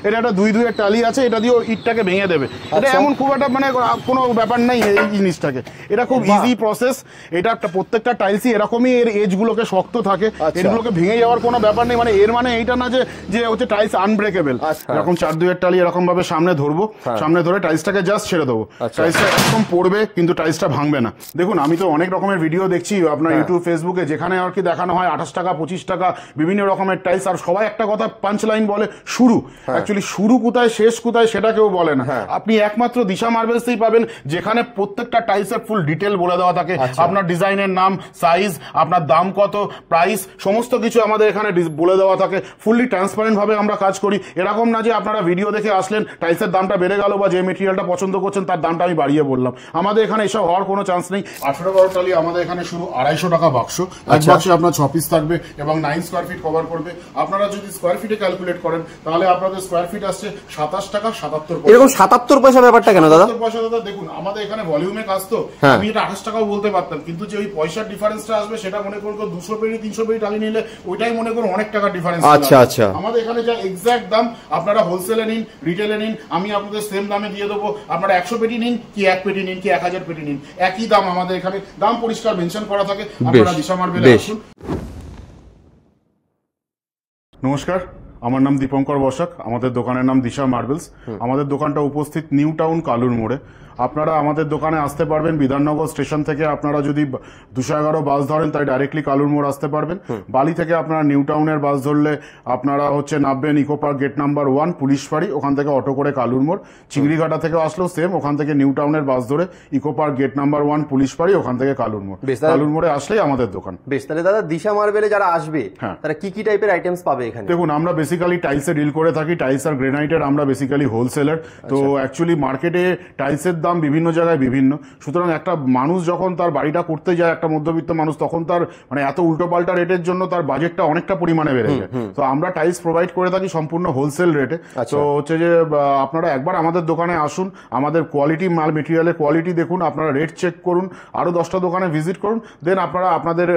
এটা একটা 2-2 এর টালি আছে, এটা দিয়ে ইটটাকে ভেঙে দেবে। এটা এমন খুব একটা মানে কোনো ব্যাপার নেই এই জিনিসটাকে, এটা খুব ইজি প্রসেস। এটা একটা প্রত্যেকটা টাইলসই এরকমই, এর এজগুলোকে শক্ত থাকে, এগুলোকে ভেঙে যাওয়ার কোনো ব্যাপার নেই। মানে এর মানে এইটা না যে হচ্ছে টাইলস আনব্রেকেবল। এরকম 4-2 এর টালি এরকম ভাবে সামনে ধরবো, সামনে ধরে টাইলসটাকে জাস্ট ছেড়ে দেবো, টাইলসটা একদম পড়বে কিন্তু টাইলসটা ভাঙবে না। দেখুন আমি তো অনেক রকমের ভিডিও দেখছি আপনার ইউটিউব ফেসবুকে, যেখানে আর কি দেখানো হয় 28 টাকা 25 টাকা বিভিন্ন রকমের টাইলস, আর সবাই একটা কথা পাঞ্চ লাইন বলে শুরু। অ্যাকচুয়ালি শুরু কোথায় শেষ কোথায় সেটা কেউ বলে না। আপনি একমাত্র দিশা মার্বেলসেই পাবেন যেখানে প্রত্যেকটা টাইলসের ফুল ডিটেল বলে দেওয়া থাকে, আপনার ডিজাইনের নাম, সাইজ, আপনার দাম কত, প্রাইস, সমস্ত কিছু আমাদের এখানে বলে দেওয়া থাকে। ফুললি ট্রান্সপারেন্ট ভাবে আমরা কাজ করি। এরকম না যে আপনারা ভিডিও দেখে আসলেন, টাইলসের দামটা বেড়ে গেল বা যে মেটেরিয়ালটা পছন্দ করছেন তার দামটা আমি বাড়িয়ে বললাম। আমাদের এখানে এসব হওয়ার কোনো চান্স নেই। 18-12 টালি আমাদের এখানে শুরু 250 টাকা বাক্স। এক বাক্সে আপনার 6 পিস থাকবে এবং 9 স্কোয়ার ফিট কভার করবে। আপনারা যদি স্কোয়ার ফিটে ক্যালকুলেট করেন তাহলে আপনাদের স্কোয়ার ফিট আসছে 27 টাকা 77 পয়সা। এরকম 77 পয়সা ব্যাপারটা কেন দাদা? 77 পয়সা দাদা, দেখুন আমাদের এখানে ভলিউমে কাজ তো, আমি এটা 28 টাকাও বলতে পারতাম, কিন্তু যে ওই পয়সার ডিফারেন্সটা আসবে সেটা মনে করুন 200 পেরি 300 পেরি টালি নিলে ওইটাই মনে করুন অনেক টাকা ডিফারেন্স। আচ্ছা আচ্ছা, আমাদের এখানে যা এক্সাক্ট দাম, আপনারা হোলসেলে নিন রিটেলে নিন, আমি আপনাদের সেম দামে দিয়ে দেবো। আপনারা 100 পেটি নিন কি 1 পেটি নিন কি 1000 পেটি নিন, একই দাম। আমাদের এখানে দাম পরিষ্কার মেনশন করা থাকে। আপনারা দিশা মার্বেলে আসুন। নমস্কার, আমার নাম দীপঙ্কর বসাক, আমাদের দোকানের নাম দিশা মার্বেলস। আমাদের দোকানটা উপস্থিত নিউ টাউন কালুর মোড়ে। আপনারা আমাদের দোকানে আসতে পারবেন বিধাননগর স্টেশন থেকে। আপনারা যদি 211 বাস ধরেন তাই ডাইরেক্টলি কালুর মোড় আসতে পারবেন। বালি থেকে আপনারা নিউ টাউনের বাস ধরলে আপনারা হচ্ছে নামবেন eco park gate number 1 police ফাঁড়ি, ওখান থেকে অটো করে কালুর মোড়। চিংড়িঘাটা থেকে আসলেও সেম, ওখান থেকে নিউ টাউনের বাস ধরে eco park gate number 1 police ফাঁড়ি, ওখান থেকে কালুর মোড়। কালুর মোড়ে আসলেই আমাদের দোকান। বেশ, তাহলে দাদা দিশা মার্বেলে যারা আসবে তারা কি কি টাইপের আইটেমস পাবে এখানে? দেখুন আমরা বেসিক্যালি টাইলসে ডিল করে থাকি, টাইলস আর গ্রেনাইটের আমরা বেসিক্যালি হোলসেলার। তো অ্যাকচুয়ালি মার্কেটে টাইলসের দাম বিভিন্ন জায়গায় বিভিন্ন, সুতরাং একটা মানুষ যখন তার বাড়িটা করতে যায়, একটা মধ্যবিত্ত মানুষ, তখন তার মানে এত উল্টোপাল্টা রেটের জন্য তার বাজেটটা অনেকটা পরিমাণে বেড়ে যায়। তো আমরা টাইলস প্রোভাইড করে থাকি সম্পূর্ণ হোলসেল রেটে। তো হচ্ছে যে আপনারা একবার আমাদের দোকানে আসুন, আমাদের কোয়ালিটি মাল মেটেরিয়ালের কোয়ালিটি দেখুন, আপনারা রেট চেক করুন, আরো 10টা দোকানে ভিজিট করুন, দেন আপনারা আপনাদের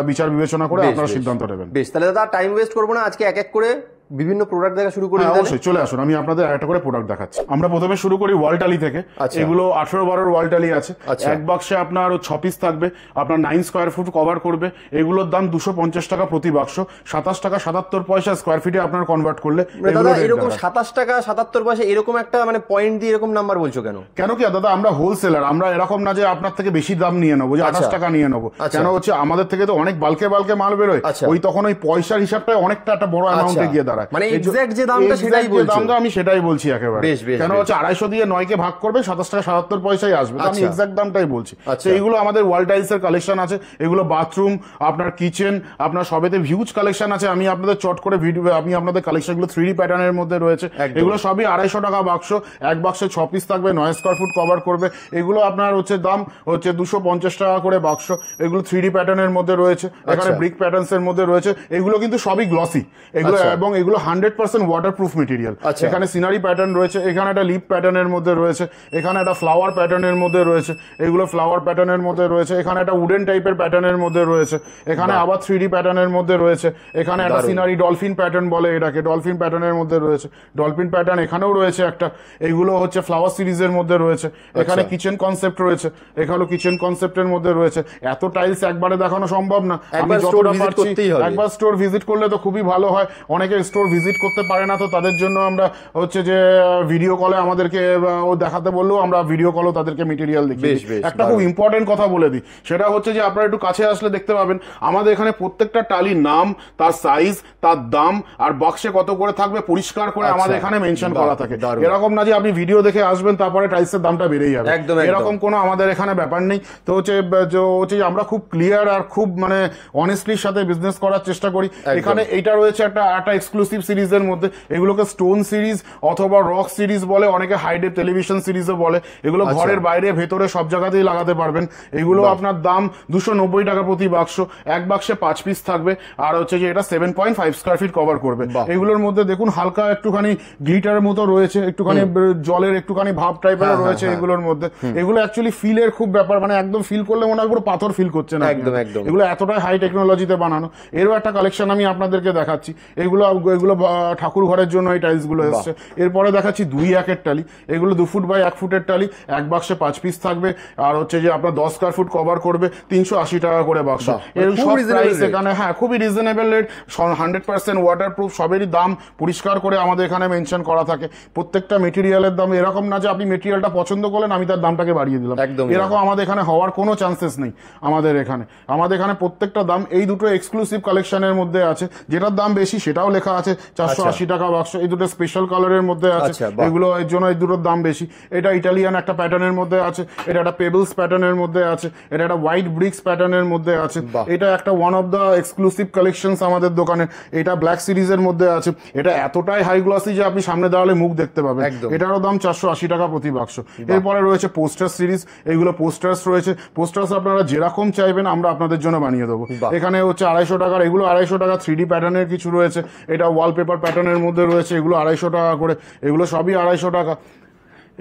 বিচার বিবেচনা করে আপনারা সিদ্ধান্ত নেবেন। বেশ, তাহলে দাদা টাইম ওয়েস্ট করবো না, আজকে এক এক করে বিভিন্ন প্রোডাক্ট দেখা শুরু করি। অবশ্যই চলে আসুন, আমি আপনাদের একটা করে প্রোডাক্ট দেখাচ্ছি। আমরা প্রথমে শুরু করি ওয়াল টালি থেকে। এগুলো 18-12 ওয়াল টালি আছে। এক বাক্সে আপনার 6 পিস থাকবে, আপনার 9 স্কোয়ার ফুট কভার করবে। এগুলোর দাম 250 টাকা প্রতি বাক্স, 27 টাকা 77 পয়সা স্কোয়ার ফিটে আপনার কনভার্ট করলে। এরকম 27 টাকা 77 পয়সা এরকম একটা মানে পয়েন্ট দিয়ে এরকম নাম্বার বলছো কেন? কেন কি দাদা, আমরা হোলসেলার, আমরা এরকম না যে আপনার থেকে বেশি দাম নিয়ে নেবো, যে 28 টাকা নিয়ে নেবো। কেন হচ্ছে আমাদের থেকে তো অনেক বালকে মাল বেরোয়, ওই তখন ওই পয়সার হিসাবটা অনেকটা একটা বড় অ্যামাউন্টে গিয়ে দাঁড়ায়। মানে এক্সাক্ট যে দামটা সেটাই বলছো? দামটা আমি সেটাই বলছি একেবারে। কেন হচ্ছে 250 দিয়ে 9 কে ভাগ করবে 27 টাকা 77 পয়সাই আসবে, আমি এক্সাক্ট দামটাই বলছি। তো এইগুলো আমাদের ওয়াল টাইলস এর কালেকশন আছে, এগুলো বাথরুম, আপনার কিচেন, আপনার সবেতে হিউজ কালেকশন আছে। আমি আপনাদের চট করে ভিডিও, আমি আপনাদের কালেকশনগুলো 3D প্যাটার্নের মধ্যে রয়েছে। এগুলো সবই 250 টাকা বাক্স, এক বাক্সে 6 পিস থাকবে, 9 স্কোয়ার ফুট কভার করবে। এগুলো আপনার হচ্ছে দাম হচ্ছে 250 টাকা করে বাক্স। এগুলো 3D প্যাটার্নের মধ্যে রয়েছে, এখানে ব্রিক প্যাটার্নস এর মধ্যে রয়েছে। এগুলো কিন্তু সবই গ্লসি এগুলো, এবং এগুলো 100% ওয়াটারপ্রুফ মেটেরিয়াল। এখানে সিনারি প্যাটার্ন রয়েছে, এখানে একটা লিপ প্যাটার্নের মধ্যে রয়েছে, এখানে একটা ফ্লাওয়ার প্যাটার্নের মধ্যে রয়েছে, এগুলো ফ্লাওয়ার প্যাটার্নের মধ্যে রয়েছে, এখানে একটা উডেন টাইপের প্যাটার্নের মধ্যে রয়েছে, এখানে আবার 3D প্যাটার্নের মধ্যে রয়েছে, এখানে একটা সিনারি ডলফিন প্যাটার্ন বলে এটাকে, ডলফিন প্যাটার্নের মধ্যে রয়েছে, ডলফিন প্যাটার্ন এখানেও রয়েছে একটা। এগুলো হচ্ছে ফ্লাওয়ার সিরিজের মধ্যে রয়েছে। এখানে কিচেন কনসেপ্ট রয়েছে, এখানে কিচেন কনসেপ্টের মধ্যে রয়েছে। এত টাইলস একবারে দেখানো সম্ভব না, আমি যতটা পারছি একবার স্টোর ভিজিট করলে তো খুবই ভালো হয়। অনেকে স্টোর ভিজিট করতে পারে না, তো তাদের জন্য আমরা হচ্ছে যে ভিডিও কলে আমাদেরকে ও দেখাতে বললেও আমরা ভিডিও কলও তাদেরকে মেটেরিয়াল দেখি। একটা খুব ইম্পর্টেন্ট কথা বলে দিই, সেটা হচ্ছে যে আপনারা একটু কাছে আসলে দেখতে পাবেন আমাদের এখানে প্রত্যেকটা টালির নাম, তার সাইজ, তার দাম আর বাক্সে কত করে থাকবে পরিষ্কার করে আমাদের এখানে মেনশন করা থাকে। এরকম না যে আপনি ভিডিও দেখে আসবেন তারপরে টাইলসের দামটা বেড়ে যাবে, এরকম কোনো আমাদের এখানে ব্যাপার নেই। তো হচ্ছে আমরা খুব ক্লিয়ার আর খুব মানে অনেস্টলির সাথে বিজনেস করার চেষ্টা করি। এখানে এইটা রয়েছে একটা এক্সক্লুসিভ সিরিজের মধ্যে, এগুলোকে স্টোন সিরিজ অথবা রক সিরিজ বলে, অনেকে হাইডে টেলিভিশন সিরিজও বলে। এগুলো ঘরের বাইরে ভেতরে সব জায়গাতেই লাগাতে পারবেন। এগুলো আপনার দাম 290 টাকা প্রতি বাক্স, এক বাক্সে 5 পিস থাকবে, আর হচ্ছে যে এটা 7.5 স্কোয়ার ফিট কভার করবে। এগুলোর মধ্যে দেখুন হালকা একটুখানি গ্লিটারের মতো রয়েছে, একটুখানি জলের একটুখানি ভাব টাইপের রয়েছে এগুলোর মধ্যে। এগুলো অ্যাকচুয়ালি ফিলের খুব ব্যাপার, মানে একদম ফিল করলে মনে হয় পুরো পাথর ফিল করছে না, এগুলো এতটাই হাই টেকনোলজিতে বানানো। এরও একটা কালেকশন আমি আপনাদেরকে দেখাচ্ছি। এগুলো ঠাকুর ঘরের জন্য এই টাইলস গুলো এসছে। এরপরে দেখাচ্ছি 2-1 টালি, এগুলো 2 ফুট বাই 1 ফুটের টালি, এক বাক্সে 5 পিস থাকবে, আর হচ্ছে যে আপনার 10 স্কয়ার ফুট কভার করবে, 380 টাকা করে বাক্স। এর সব প্রাইস এখানে, হ্যাঁ খুবই রিজনেবল রেট, 100% ওয়াটারপ্রুফ, সবেরই দাম পরিষ্কার করে আমাদের এখানে মেনশন করা থাকে। প্রত্যেকটা মেটেরিয়ালের দাম এরকম না যে আপনি মেটেরিয়ালটা পছন্দ করলেন আমি তার দামটাকে বাড়িয়ে দিলাম, এরকম আমাদের এখানে হওয়ার কোনো চান্সেস নেই। আমাদের এখানে প্রত্যেকটা দাম এই দুটো এক্সক্লুসিভ কালেকশনের মধ্যে আছে, যেটার দাম বেশি সেটাও লেখা আছে 480 টাকা বাক্স। এই দুটো স্পেশাল কালারের মধ্যে আছে, এগুলো এর জন্য এই দুটোর দাম বেশি। এটা ইটালিয়ান একটা প্যাটার্নের মধ্যে আছে, এটা একটা পেবলস প্যাটার্নের মধ্যে আছে, এটা একটা হোয়াইট ব্রিক্স প্যাটার্নের মধ্যে আছে, এটা একটা one of the exclusive collections আমাদের দোকানে। এটা ব্ল্যাক সিরিজের মধ্যে আছে, এটা এতটাই হাই গ্লসি যে আপনি সামনে দাঁড়ালে মুখ দেখতে পাবেন। এটারও দাম 480 টাকা প্রতি বাক্স। এরপরে রয়েছে পোস্টার সিরিজ, এগুলো পোস্টার্স রয়েছে, পোস্টার্স আপনারা যেরকম চাইবেন আমরা আপনাদের জন্য বানিয়ে দেবো। এখানে হচ্ছে 250 টাকার, এগুলো 250 টাকা। 3D প্যাটার্নের কিছু রয়েছে, এটা ওয়ালপেপার প্যাটার্নের মধ্যে রয়েছে, এগুলো 250 টাকা করে, এগুলো সবই 250 টাকা।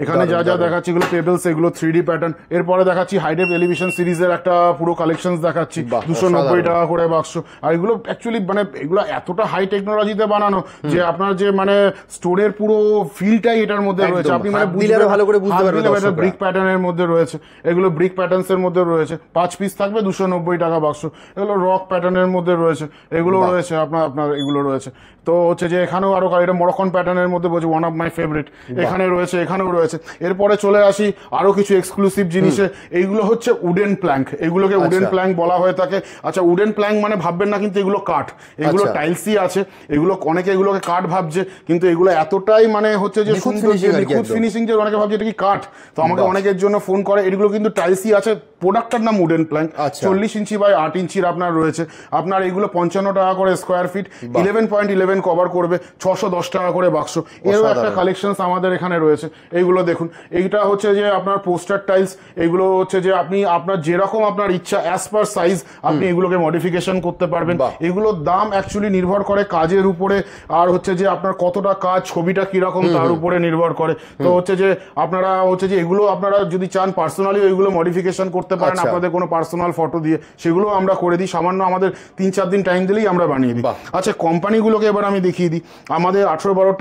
এখানে যা যা দেখাচ্ছি এগুলো পেবলস, এগুলো 3D প্যাটার্ন। এরপরে দেখাচ্ছি হাইডেপ এলিভেশন সিরিজের একটা পুরো কালেকশন দেখাচ্ছি, 290 টাকা করে বাক্স। আর এগুলো অ্যাকচুয়ালি মানে এগুলো এতটা হাই টেকনোলজিতে বানানো যে আপনার যে মানে স্টোরের পুরো ফিলটাই এটার মধ্যে রয়েছে, আপনি মানে ভালো করে বুঝতে পারবেন। ব্রিক প্যাটার্নের মধ্যে রয়েছে, এগুলো ব্রিক প্যাটার্নস এর মধ্যে রয়েছে, 5 পিস থাকবে, 290 টাকা বাক্স। এগুলো রক প্যাটার্নের মধ্যে রয়েছে, এগুলো রয়েছে আপনার এগুলো রয়েছে। তো হচ্ছে যে এখানেও আরো, এটা মরক্কন প্যাটার্নের মধ্যে বলছে, ওয়ান অফ মাই ফেভারিট, এখানে রয়েছে, এখানেও রয়েছে। এরপরে চলে আসি আরো কিছু এক্সক্লুসিভ জিনিসে, এইগুলো হচ্ছে উডেন প্ল্যাঙ্ক, এগুলোকে উডেন প্ল্যাঙ্ক বলা হয়ে থাকে। আচ্ছা, উডেন প্ল্যাঙ্ক মানে ভাববেন না কিন্তু এগুলো কাঠ, এগুলো টাইলসই আছে, এগুলো অনেকে এগুলোকে কাঠ ভাবছে, কিন্তু এগুলো এতটাই মানে হচ্ছে যে সুন্দর, নিখুঁত ফিনিশিং, যে অনেকে ভাবছে এটা কি কাঠ। তো আমাকে অনেকের জন্য ফোন করে, এগুলো কিন্তু টাইলসই আছে। প্রোডাক্টটার নাম উডেন প্ল্যাঙ্ক, 40 ইঞ্চি বাই 8 ইঞ্চির আপনার রয়েছে। আপনার এগুলো 55 টাকা করে স্কোয়ার ফিট, 11.11 কভার করবে, 610 টাকা করে বাক্স। এরও একটা কালেকশন আমাদের এখানে রয়েছে। এইগুলো দেখুন, এইটা হচ্ছে যে আপনার পোস্টার টাইলস, এগুলো হচ্ছে যে আপনি আপনার যেরকম আপনার ইচ্ছা অ্যাজ পার সাইজ আপনি এগুলোকে মডিফিকেশন করতে পারবেন। এগুলোর দাম অ্যাকচুয়ালি নির্ভর করে কাজের উপরে, আর হচ্ছে যে আপনার কতটা কাজ, ছবিটা কিরকম তার উপরে নির্ভর করে। তো হচ্ছে যে আপনারা হচ্ছে যে এগুলো আপনারা যদি চান পার্সোনালি ওইগুলো মডিফিকেশন করতে পারেন, আপনাদের কোনো পার্সোনাল ফটো দিয়ে, সেগুলো আমরা করে দিই। সামান্য আমাদের 3-4 দিন টাইম দিলেই আমরা বানিয়ে দিই। আচ্ছা, কোম্পানিগুলোকে এবার আমি দেখিয়ে দিই। আমাদের 18-12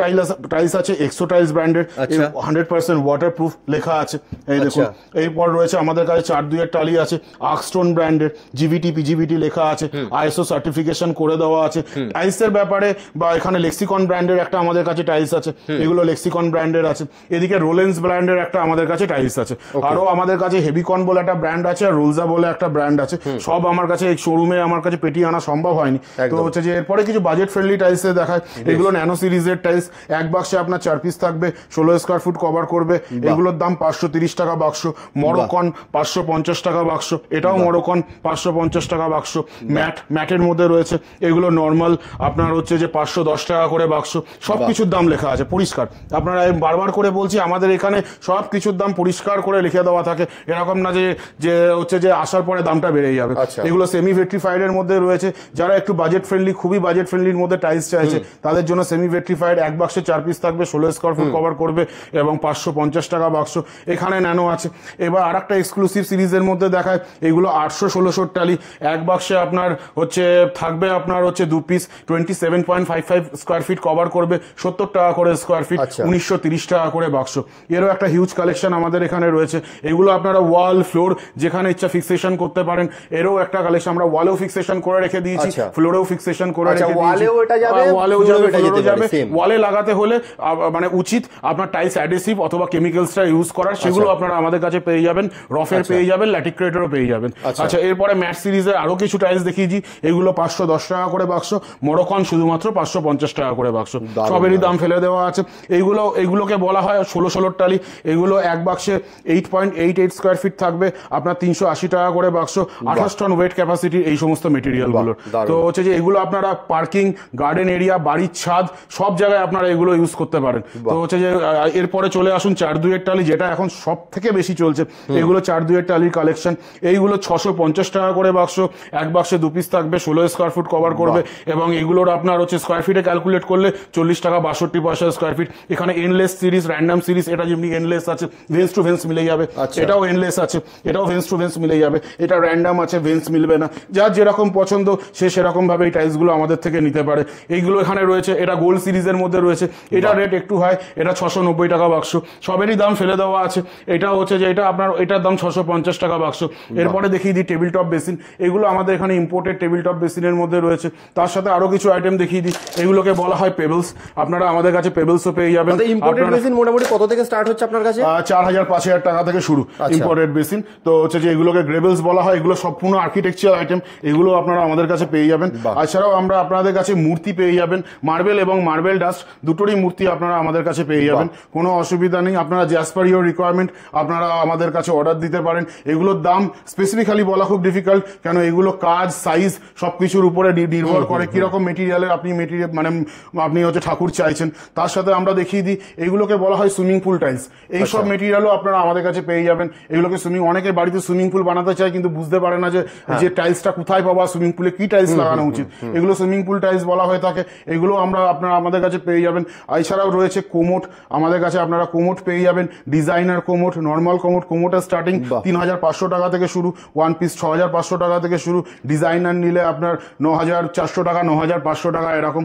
টাইলস আছে, এক্সো টাইলস ব্র্যান্ডেড, 100% ওয়াটারপ্রুফ লেখা আছে, এই দেখুন। এরপর রয়েছে আমাদের কাছে 4-2 এর টালি আছে, আর্কস্টোন ব্র্যান্ডের, জিভিটি পিজিভিটি লেখা আছে, আইএসও সার্টিফিকেশন করে দেওয়া আছে। টাইলসের ব্যাপারে বা এখানে লেক্সিকন ব্র্যান্ডের একটা আমাদের কাছে টাইলস আছে, এগুলো লেক্সিকন ব্র্যান্ডের আছে। এদিকে রোলেন্স ব্র্যান্ডের একটা আমাদের কাছে টাইলস আছে। আরো আমাদের কাছে হেভিকন বলে একটা ব্র্যান্ড আছে, আর রোলজা বলে একটা ব্র্যান্ড আছে। সব আমার কাছে এই শোরুমে আমার কাছে পেটি আনা সম্ভব হয়নি। তো হচ্ছে যে এরপরে কিছু বাজেট ফ্রেন্ডলি টাইলস দেখায়। এগুলো ন্যানো সিরিজের টাইলস, এক বাক্সে আপনার 4 পিস থাকবে, 16 স্কোয়ার ফুট কভার করবে। এগুলোর দাম 530 টাকা বাক্স। মরক্কন 550 টাকা বাক্স, এটাও মরক্কন 550 টাকা বাক্স। ম্যাটের মধ্যে রয়েছে, এগুলো নর্মাল আপনার হচ্ছে যে 510 টাকা করে বাক্স। সবকিছুর দাম লেখা আছে পরিষ্কার। আপনারা বারবার করে বলছি, আমাদের এখানে সব কিছুর দাম পরিষ্কার করে লিখে দেওয়া থাকে, এরকম না যে হচ্ছে যে আসার পরে দামটা বেড়ে যাবে। এগুলো সেমি ভেট্রিফাইড এর মধ্যে রয়েছে। যারা একটু বাজেট ফ্রেন্ডলি, খুবই বাজেট ফ্রেন্ডলির মধ্যে টাইলস চাইছে, তাদের জন্য সেমি ভেট্রিফাইড, এক বাক্সে 4 পিস থাকবে, 16 স্কোয়ার ফুট কভার করবে এবং 550 টাকা বাক্স। এখানে ন্যানো আছে। এবার আর একটা এক্সক্লুসিভ সিরিজের মধ্যে দেখায়, এগুলো 800-1600 টালি, এক বাক্সে আপনার হচ্ছে থাকবে আপনার হচ্ছে 2 পিস, 27.55 স্কোয়ার ফিট কভার করবে, 70 টাকা করে স্কোয়ার ফিট, 1930 টাকা করে বাক্স। এরও একটা হিউজ কালেকশন আমাদের এখানে রয়েছে। এগুলো আপনারা ওয়াল, ফ্লোর যেখানে ইচ্ছা ফিক্সেশন করতে পারেন। এরও একটা কালেকশন, আমরা ওয়ালেও ফিক্সেশন করে রেখে দিয়েছি, ফ্লোরেও ফিক্সেশন করে রেখে দিয়েছি। ওয়ালেও যাবে। ওয়ালে লাগাতে হলে মানে উচিত আপনার টাইলস অ্যাডহেসিভ অথবা কেমিক্যালসটা ইউজ করার, সেগুলো আপনারা আমাদের কাছে পেয়ে যাবেন, রফের পেয়ে যাবেন, ল্যাটিক্রেটেরও পেয়ে যাবেন। আচ্ছা, এরপরে ম্যাট সিরিজের আরো কিছু টাইলস দেখিয়েছি। এগুলো 510 টাকা করে বাক্স, মরক্কন শুধুমাত্র 550 টাকা করে বাক্স। সবেরই দাম ফেলে দেওয়া আছে। এইগুলোকে বলা হয় 16 টালি। এগুলো এক বাক্সে 8.88 স্কোয়ার ফিট থাকবে, আপনার 380 টাকা করে বাক্স, 28 টন ওয়েট ক্যাপাসিটি এই সমস্ত মেটেরিয়াল গুলো। তো হচ্ছে যে এগুলো আপনারা পার্কিং, গার্ডেন এরিয়া, বাড়ির ছাদ সব জায়গায় আপনারা এগুলো ইউজ করতে পারেন। তো হচ্ছে যে এরপরে চলে আসুন 4-2 এর টালি, যেটা এখন সব থেকে বেশি চলছে। এগুলো 4-2 এর টালির কালেকশন। এইগুলো 650 টাকা করে বাক্স, এক বাক্সে 2 পিস থাকবে, 16 স্কোয়ার ফুট কভার করবে এবং এগুলোর আপনার হচ্ছে স্কোয়ার ফিটে ক্যালকুলেট করলে 40 টাকা 62 পয়সা স্কোয়ার ফিট। এখানে এনলেস সিরিজ, র্যান্ডম সিরিজ, এটা যেমনি এনলেস আছে, ভেন্স টু ভেন্স মিলে যাবে, এটাও এনলেস আছে, এটাও ভেন্স টু ভেন্স মিলে যাবে, এটা র্যান্ডাম আছে, ভেন্স মিলবে না, যার যেরকম পছন্দ সে সেরকম ভাবে এই টাইলস গুলো আমাদের থেকে নিতে পারে। এইগুলো এখানে রয়েছে, এটা গোল্ড সিরিজের মধ্যে রয়েছে, এটা রেট একটু হাই, এটা 690 টাকা বাক্স, সবেরই দাম ফেলে দেওয়া আছে। এটা হচ্ছে যে এটা আপনার এটার দাম 650 টাকা বাক্স। এরপরে দেখিয়ে দিই টেবিল টপ বেসিন, এগুলো আমাদের এখানে ইম্পোর্টেড টেবিল টপ বেসিনের মধ্যে রয়েছে। তার সাথে আরো কিছু আইটেম দেখিয়ে দিই, এগুলোকে বলা হয় পেবলস, আপনারা আমাদের কাছে পেবলসও পেয়ে যাবেন। ইম্পোর্টেড বেসিন মোটামুটি কত থেকে স্টার্ট হচ্ছে আপনার কাছে? 4000-5000 টাকা থেকে শুরু ইম্পোর্টেড বেসিন। তো হচ্ছে যে এগুলোকে গ্রেভেলস বলা হয়, এগুলো সম্পূর্ণ আর্কিটেকচারাল আইটেম, এগুলো আপনারা আমাদের কাছে পেয়ে যাবেন। এছাড়াও আমরা আপনাদের কাছে মূর্তি পেয়ে যাবেন, মার্বেল এবং মার্বেল ডাস্ট দুটোরই মূর্তি আপনারা আমাদের কাছে পেয়ে যাবেন, কোনো অসুবিধা নেই। আপনারা জ্যাজ পার ইউর রিকোয়ারমেন্ট আপনারা আমাদের কাছে অর্ডার দিতে পারেন। এগুলোর দাম স্পেসিফিক্যালি বলা খুব ডিফিকাল্ট, কেন এগুলো কাজ, সাইজ সবকিছুর উপরে নির্ভর করে কিরকম মেটেরিয়ালের আপনি মানে আপনি হচ্ছে ঠাকুর চাইছেন। তার সাথে আমরা দেখিয়ে দিই, এগুলোকে বলা হয় সুইমিং পুল টাইলস, এইসব মেটেরিয়ালও আপনারা আমাদের কাছে পেয়ে যাবেন। এগুলোকে অনেকে বাড়িতে সুইমিং পুল বানাতে চায় কিন্তু বুঝতে পারে না যে টাইলসটা কোথায় পাবা, সুইমিং পুলে কি টাইলস লাগানো উচিত, এগুলো সুইমিং পুল টাইলস বলা হয়ে থাকে, এগুলো আপনারা আমাদের কাছে পেয়ে যাবেন। এছাড়াও রয়েছে কোমোট, আমাদের কাছে আপনারা কোমোট পেয়ে যাবেন, ডিজাইনার কোমোট, নর্মাল কোমোট, কোমোটের স্টার্টিং 3500 টাকা থেকে শুরু, ওয়ান পিস 6500 টাকা থেকে শুরু, ডিজাইনার নিলে আপনার 9400 টাকা, 9500 টাকা এরকম।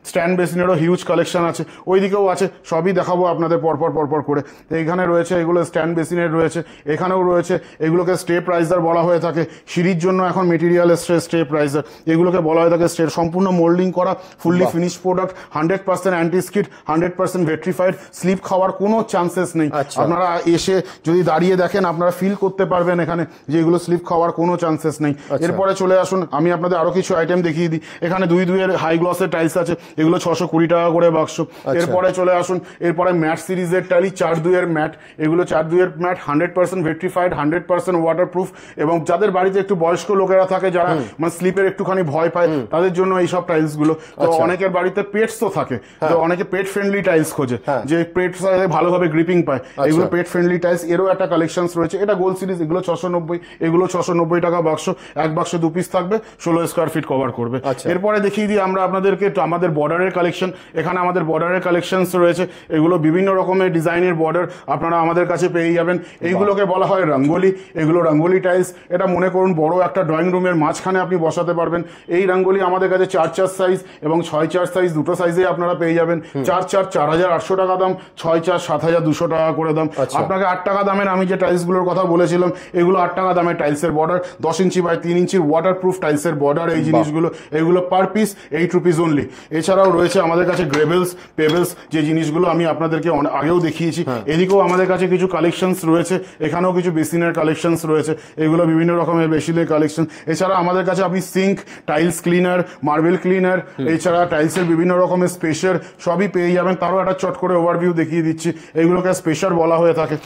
স্ট্যান্ড বেসিনেরও হিউজ কালেকশন আছে, ওইদিকেও আছে, সবই দেখাবো আপনাদের পরপর করে। এইখানে রয়েছে এগুলো স্ট্যান্ড বেসিনের রয়েছে, এখানেও রয়েছে, এগুলোকে স্টেপ রাইজার বলা হয়ে থাকে, সিঁড়ির জন্য এখন মেটেরিয়াল এসছে স্টেপ রাইজার, এগুলোকে বলা হয়ে থাকে স্টেপ, সম্পূর্ণ মোল্ডিং করা, fully finish product, 100% anti skid, 100% vitrified, slip খাওয়ার কোনো চান্সেস নেই। আপনারা এসে যদি দাঁড়িয়ে দেখেন আপনারা ফিল করতে পারবেন এখানে যে এগুলো স্লিপ খাওয়ার কোনো চান্সেস নেই। এরপরে চলে আসুন, আমি আপনাদের আরো কিছু আইটেম দেখিয়ে দিই। এখানে 2-2 হাই গ্লসের টাইলস আছে, এগুলো 620 টাকা করে বাক্স। এরপরে চলে আসুন, এরপরে ম্যাট সিরিজের টাইল, 4-2 ম্যাট, এগুলো 4-2 ম্যাট, 100% ভেট্রিফাইড, 100% ওয়াটারপ্রুফ, এবং যাদের বাড়িতে একটু বয়স্ক লোকেরা থাকে যারা মানে স্লিপের একটুখানি ভয় পায় তাদের জন্য এইসব টাইলস গুলো। তো অনেকের বাড়িতে পেটস তো থাকে, তো অনেকে পেট ফ্রেন্ডলি টাইলস খোঁজে যে পেট ভালোভাবে গ্রিপিং পায়, এগুলো পেট ফ্রেন্ডলি টাইলস, এরও একটা কালেকশন রয়েছে। এটা গোল্ড সিরিজ, এগুলো 690, এগুলো 690 টাকা বাক্স, এক বাক্সে 2 পিস থাকবে, 16 স্কোয়ার ফিট কভার করবে। এরপরে দেখিয়ে দিই আমরা আপনাদেরকে আমাদের বর্ডারের কালেকশন, এখানে আমাদের বর্ডারের কালেকশন রয়েছে, এগুলো বিভিন্ন রকমের ডিজাইনের বর্ডার আপনারা আমাদের কাছে পেয়ে যাবেন। এইগুলোকে বলা হয় রঙ্গোলি, এগুলো রঙ্গোলি টাইলস, এটা মনে করুন বড় একটা ড্রয়িং রুমের মাঝখানে আপনি বসাতে পারবেন। এই রঙ্গোলি আমাদের কাছে 4-4 সাইজ এবং 6-4 সাইজ দুটো সাইজে আপনারা পেয়ে যাবেন। 4-4 4800 টাকা দাম, 6-4 7200 টাকা করে দাম। আপনাকে 8 টাকা দামের আমি যে টাইলস গুলোর কথা বলেছিলাম এগুলো 8 টাকা দামের টাইলসের বর্ডার, 10 ইঞ্চি বাই 3 ইঞ্চির ওয়াটারপ্রুফ টাইলসের বর্ডার, এই জিনিসগুলো এগুলো পার পিস 8 রুপিস অনলি। এছাড়াও রয়েছে আমাদের কাছে গ্রেভেলস, পেবেলস, যে জিনিসগুলো আমি আপনাদেরকে আগেও দেখিয়েছি। এদিকেও আমাদের কাছে কিছু কালেকশনস রয়েছে, এখানেও কিছু বেসিনের কালেকশনস রয়েছে, এগুলো বিভিন্ন রকমের বেসিনের কালেকশন। এছাড়া আমাদের কাছে আপনি sink, tiles cleaner, marble cleaner, এছাড়া টাইলসের বিভিন্ন রকমের স্পেশার সবই পেয়ে যাবেন। তারও একটা চট করে ওভারভিউ দেখিয়ে দিচ্ছি। এগুলোকে স্পেশার বলা হয়ে থাকে,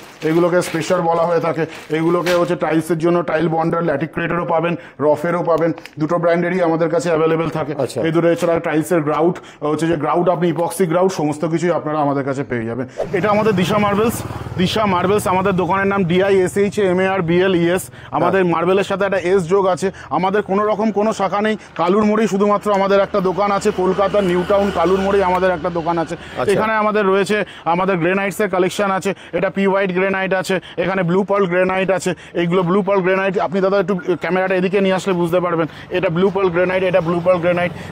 এগুলোকে হচ্ছে টাইলসের জন্য টাইল বন্ডার, ল্যাটিক্রেটেরও পাবেন, রফেরও পাবেন, দুটো ব্র্যান্ডেরই আমাদের কাছে অ্যাভেলেবেল থাকে। এই দুটো এছাড়া টাইলসের গ্রাউট হচ্ছে যে গ্রাউট, আপনি ইপক্সি গ্রাউট সমস্ত কিছুই আপনারা আমাদের কাছে পেয়ে যাবেন। এটা আমাদের দিশা মার্বেলস, আমাদের দোকানের নাম DISHAMARBLES। আমাদের মার্বেলের সাথে একটা এস যোগ আছে। আমাদের কোনো রকম কোনো শাখা নেই, কালুর মোড়েই শুধুমাত্র আমাদের একটা দোকান আছে, কলকাতার নিউ টাউন কালুর মোড়েই আমাদের একটা দোকান আছে। এখানে আমাদের রয়েছে আমাদের গ্রেনাইটস এর কালেকশন আছে, এটা পি হোয়াইট গ্রেনাইট আছে, এখানে ব্লু পার্ল গ্রেনাইট আছে। এইগুলো ব্লু পার্ল গ্রেনাইট, আপনি দাদা একটু ক্যামেরাটা এদিকে নিয়ে আসলে বুঝতে পারবেন। এটা ব্লু পার্ল গ্রেনাইট, এটা ব্লু পার্ল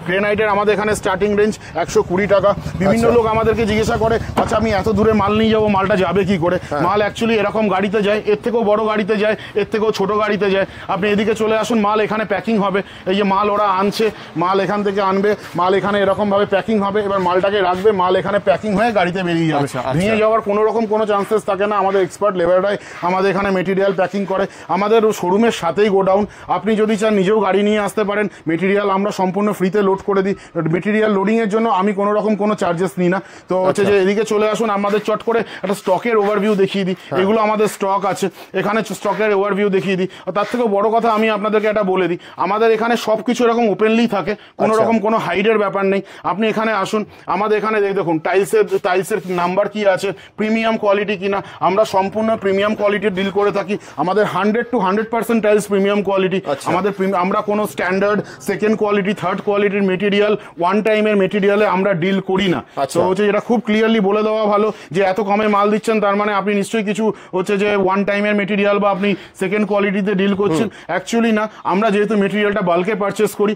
গ্রেনাইটের আমাদের এখানে স্টার্টিং রেঞ্জ 120 টাকা। বিভিন্ন লোক আমাদেরকে জিজ্ঞাসা করে, আচ্ছা আমি এত দূরে মাল নিয়ে যাবো, মালটা যাবে কি করে? মাল অ্যাকচুয়ালি এরকম গাড়িতে যায়, এর থেকেও বড় গাড়িতে যায়, এর থেকেও ছোট গাড়িতে যায়। আপনি এদিকে চলে আসুন, মাল এখানে প্যাকিং হবে। এই যে মাল ওরা আনছে, মাল এখান থেকে আনবে, মাল এখানে এরকম ভাবে প্যাকিং হবে, এবার মালটাকে রাখবে, মাল এখানে প্যাকিং হয়ে গাড়িতে বেরিয়ে যাবে। নিয়ে যাওয়ার কোনো রকম কোনো চান্সেস থাকে না। আমাদের এক্সপার্ট লেবাররাই আমাদের এখানে মেটেরিয়াল প্যাকিং করে। আমাদের শোরুমের সাথেই গোডাউন, আপনি যদি চান নিজেও গাড়ি নিয়ে আসতে পারেন। মেটেরিয়াল আমরা সম্পূর্ণ ফ্রিতে লোড করে দিই। মেটেরিয়াল লোডিং এর জন্য আমি কোনো রকম কোনো চার্জেস নিই না। তো হচ্ছে যে এদিকে চলে আসুন, আমাদের চট করে একটা স্টকের ওভারভিউ দেখিয়ে দিই। এগুলো আমাদের স্টক আছে, এখানে স্টকের ওভারভিউ দেখিয়ে দিই। তার থেকে বড় কথা আমি আপনাদেরকে এটা বলে দিই, আমাদের এখানে সবকিছু এরকম ওপেনলি থাকে, কোনো রকম কোনো হাইডের ব্যাপার নেই। আপনি এখানে আসুন, আমাদের এখানে দেখুন টাইলসের নাম্বার কি আছে, প্রিমিয়াম কোয়ালিটি কিনা। আমরা সম্পূর্ণ প্রিমিয়াম কোয়ালিটির ডিল করে থাকি। আমাদের 100 to 100% টাইলস প্রিমিয়াম কোয়ালিটি। আমাদের আমরা কোনো স্ট্যান্ডার্ড সেকেন্ড কোয়ালিটি থার্ড কোয়ালিটির মেটেরিয়াল, ওয়ান টাইমের মেটেরিয়ালে আমরা ডিল করি না। তো হচ্ছে এটা খুব ক্লিয়ারলি বলে দেওয়া ভালো যে এত কমে মাল দিচ্ছেন তার মানে মানে আপনি নিশ্চয়ই কিছু হচ্ছে যে ওয়ান টাইমের মেটেরিয়াল বা আপনি সেকেন্ড কোয়ালিটিতে ডিল করছেন, অ্যাকচুয়ালি না। আমরা যেহেতু মেটেরিয়ালটা বাল্কে পারচেস করি,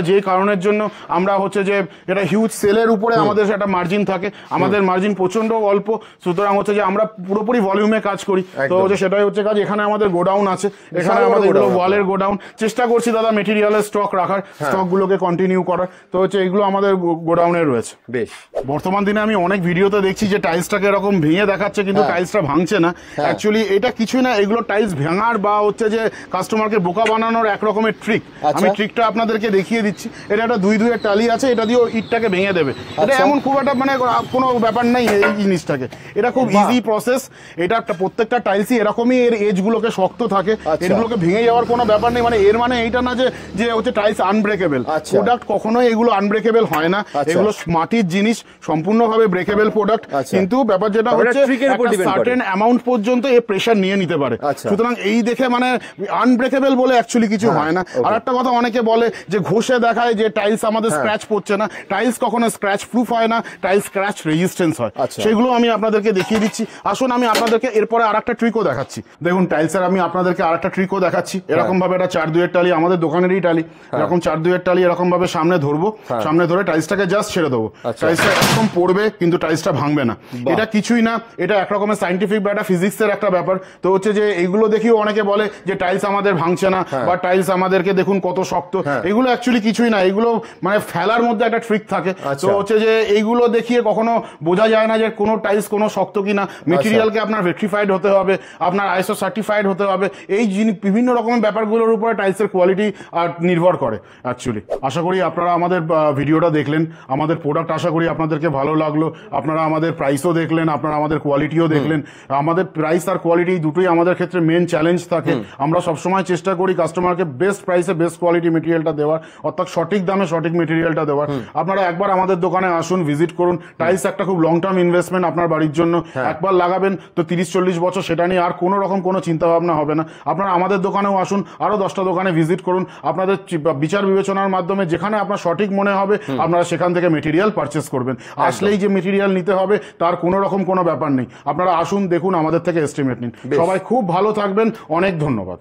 যে কারণের জন্য আমরা হচ্ছে যে এটা হিউজ সেলের উপরে আমাদের একটা মার্জিন থাকে, আমাদের মার্জিন প্রচন্ড অল্প, সুতরাং হচ্ছে যে আমরা পুরোপুরি ভলিউমে কাজ করি। তো হচ্ছে সেটাই হচ্ছে কাজ। এখানে আমাদের গোডাউন আছে, এখানে আমাদের ওয়ালের গোডাউন, চেষ্টা করছি দাদা মেটেরিয়ালের স্টক রাখার, স্টক গুলোকে কন্টিনিউ করার। তো হচ্ছে এগুলো আমাদের গোডাউনে রয়েছে। বেশ, বর্তমান দিনে আমি অনেক ভিডিওতে দেখছি যে টাইলসটাকে এরকম ভেঙে দেখাচ্ছে, কিন্তু টাইলসটা ভাঙছে না। অ্যাকচুয়ালি এটা কিছুই না, এগুলো টাইলস ভাঙার বা হচ্ছে যে কাস্টমারকে বোকা বানানোর এক রকমের ট্রিক। আমি ট্রিকটা আপনাদেরকে দেখিয়ে দিচ্ছি। এটা একটা 2-2 এর টালি আছে, এটা দিয়ে ইটটাকে ভেঙে দেবে। এটা এমন খুব একটা মানে কোনো ব্যাপার নেই এই জিনিসটাকে, এটা খুব ইজি প্রসেস। এটা প্রত্যেকটা টাইলসই এরকমই, এর এজ গুলোকে শক্ত থাকে, এগুলোকে ভেঙে যাওয়ার কোনো ব্যাপার নেই। মানে এর মানে এইটা না যে হচ্ছে টাইলস আনব্রেকেবল প্রোডাক্ট, কখনোই এগুলো আনব্রেকেবল হয় না। এগুলো মাটির জিনিস, সম্পূর্ণভাবে ব্রেকেবল প্রোডাক্ট, কিন্তু ব্যাপার যেটা হচ্ছে সার্টেন অ্যামাউন্ট পর্যন্ত এ প্রেসার নিয়ে নিতে পারে। সুতরাং এই দেখে মানে আনব্রেকেবল বলে অ্যাকচুয়ালি কিছু হয় না। আর একটা কথা অনেকে বলে যে ঘষে দেখায় যে টাইলস আমাদের স্ক্র্যাচ পড়ছে না, টাইলস কখনো স্ক্র্যাচ প্রুফ হয় না, টাইলস স্ক্র্যাচ রেজিস্ট্যান্স হয়। সেগুলো আমি আপনাদেরকে দেখিয়ে দিচ্ছি। আসুন আমি আপনাদেরকে এরপরে আরেকটা ট্রিকও দেখাচ্ছি। দেখুন টাইলসের আমি আপনাদেরকে আরেকটা ট্রিকও দেখাচ্ছি। এরকম ভাবে এটা 4-2 এর টালি, আমাদের দোকানেরই টালি, এরকম 4-2 এর টালি এরকম ভাবে সামনে ধরবো, সামনে ধরে টাইলসটাকে জাস্ট ছেড়ে দেবো। টাইলসটা একদম পড়বে কিন্তু টাইলসটা ভাঙবে না। এটা কিছুই না, এটা একরকমের সাইন্টিফিক বা একটা ফিজিক্সের একটা ব্যাপার। তো হচ্ছে যে এইগুলো দেখিও অনেকে বলে যে টাইলস আমাদের ভাঙছে না বা টাইলস আমাদেরকে দেখুন কত শক্ত। এগুলো অ্যাকচুয়ালি কিছুই না, এগুলো মানে ফেলার মধ্যে একটা ট্রিক থাকে। তো হচ্ছে যে এইগুলো দেখিয়ে কখনো বোঝা যায় না যে কোনো টাইলস কোনো শক্ত কিনা। মেটেরিয়ালকে আপনার ভেট্রিফাইড হতে হবে, আপনার আইএসও সার্টিফাইড হতে হবে। এই বিভিন্ন রকমের ব্যাপারগুলোর উপরে টাইলসের কোয়ালিটি আর নির্ভর করে অ্যাকচুয়ালি। আশা করি আপনারা আমাদের ভিডিওটা দেখলেন, আমাদের প্রোডাক্ট আশা করি আপনাদেরকে ভালো লাগলো। আপনারা আমাদের প্রাইসও দেখলেন, আপনারা আমাদের কোয়ালিটিও দেখলেন। আমাদের প্রাইস আর কোয়ালিটি দুটোই আমাদের ক্ষেত্রে মেন চ্যালেঞ্জ থাকে। আমরা সবসময় চেষ্টা করি কাস্টমারকে বেস্ট প্রাইসে বেস্ট কোয়ালিটি মেটেরিয়ালটা দেওয়ার, অর্থাৎ সঠিক দামে সঠিক মেটেরিয়ালটা দেওয়ার। আপনারা একবার আমাদের দোকানে আসুন, ভিজিট করুন। টাইলস একটা খুব লং টার্ম ইনভেস্টমেন্ট আপনার বাড়ির জন্য। একবার লাগাবেন তো 30-40 বছর সেটা নিয়ে আর কোনো রকম কোনো চিন্তা ভাবনা হবে না। আপনারা আমাদের দোকানেও আসুন, আরো 10টা দোকানে ভিজিট করুন। আপনাদের বিচার বিবেচনার মাধ্যমে যেখানে আপনার সঠিক মনে হবে আপনারা সেখান থেকে মেটেরিয়াল পারচেস করবেন। আসলেই যে মেটেরিয়াল নিতে হবে তার কোনো রকম কোনো ব্যাপার নেই। আপনারা আসুন, দেখুন, আমাদের থেকে এস্টিমেট নিন। সবাই খুব ভালো থাকবেন, অনেক ধন্যবাদ।